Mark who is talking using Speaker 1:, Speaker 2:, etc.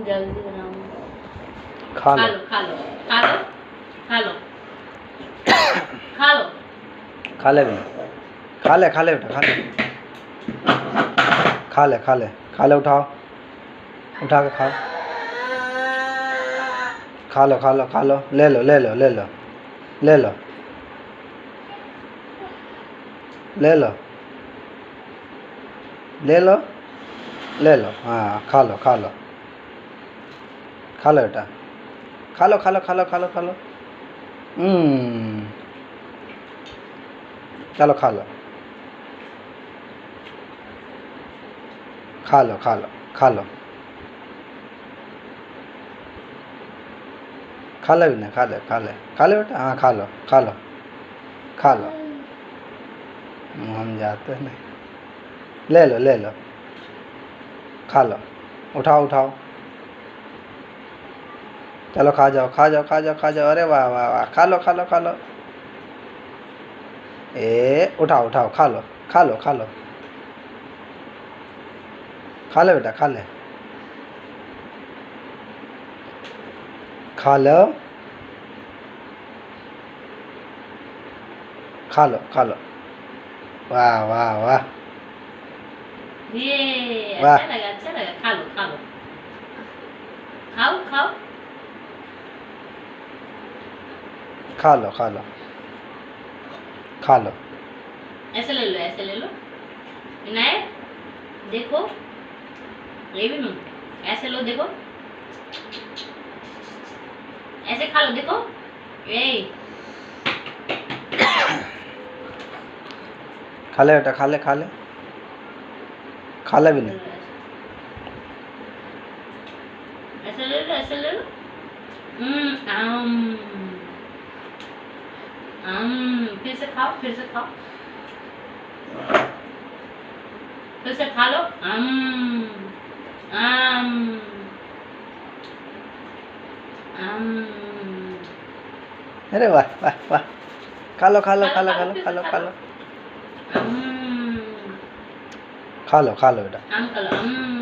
Speaker 1: जल्दी बनाऊंगी।
Speaker 2: खा
Speaker 1: खा
Speaker 2: लो
Speaker 1: लो खा लो खा लो खा लो खा लो।
Speaker 2: खा ले भी खा ले बेटा खा ले उठाओ उठा के खाओ खा लो ले लो ले लो ले लो ले लो ले लो ले लो ले लो हाँ खा लो बेटा खा लो चलो खा लो खा लो भी ना खा ले बेटा हाँ खा लो हम जाते नहीं ले लो खा लो उठाओ चलो खा जाओ अरे वाह वाह वाह खा लो ए उठाओ खा लो बेटा खा लो खा लो वाह वाह वाह
Speaker 1: ये
Speaker 2: वाह।
Speaker 1: अच्छा लगा खा लो खाओ
Speaker 2: खा लो
Speaker 1: ऐसे ले लो विनायक देखो ले भी नू ऐसे लो देखो ऐसे खा लो देखो ए
Speaker 2: खा ले बेटा खा ले भी नहीं
Speaker 1: ऐसे ले लो फिर से खाओ फिर से खा लो
Speaker 2: अरे वाह वाह वाह खा लो
Speaker 1: खा लो
Speaker 2: बेटा
Speaker 1: खा लो